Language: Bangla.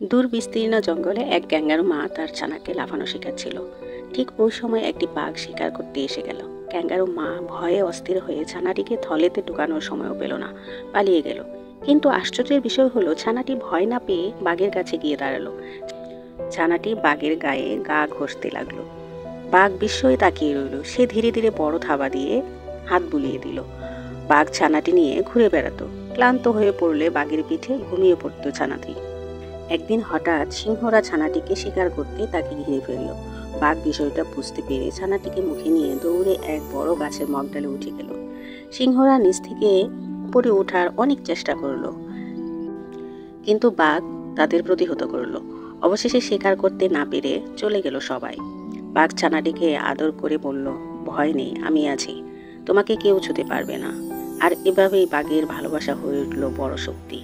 দূর বিস্তীর্ণ জঙ্গলে এক ক্যাঙ্গারু মা তার ছানাকে লাফানো শেখাচ্ছিল। ঠিক ওই সময় একটি বাঘ শিকার করতে এসে গেল। ক্যাঙ্গারু মা ভয়ে অস্থির হয়ে ছানাটিকে থলেতে ঢুকানোর সময়ও পেল না, পালিয়ে গেল। কিন্তু আশ্চর্যের বিষয় হলো, ছানাটি ভয় না পেয়ে বাঘের কাছে গিয়ে দাঁড়ালো। ছানাটি বাঘের গায়ে গা ঘষতে লাগলো। বাঘ বিস্ময়ে তাকিয়ে রইল। সে ধীরে ধীরে বড় থাবা দিয়ে হাত বুলিয়ে দিল। বাঘ ছানাটি নিয়ে ঘুরে বেড়াতো। ক্লান্ত হয়ে পড়লে বাঘের পিঠে ঘুমিয়ে পড়তো ছানাটি। একদিন হঠাৎ সিংহরা ছানাটিকে শিকার করতে তাকে ঘিরে ফেলল। বাঘ বিষয়টা বুঝতে পেরে ছানাটিকে মুখে নিয়ে দৌড়ে এক বড় গাছের মগডালে উঠে গেল। সিংহরা নিচ থেকে উপরে ওঠার অনেক চেষ্টা করলো, কিন্তু বাঘ তাদের প্রতিহত করলো। অবশেষে শিকার করতে না পেরে চলে গেল সবাই। বাঘ ছানাটিকে আদর করে বলল, ভয় নেই, আমি আছি, তোমাকে কেউ ছুতে পারবে না। আর এভাবেই বাঘের ভালোবাসা হয়ে উঠল বড় শক্তি।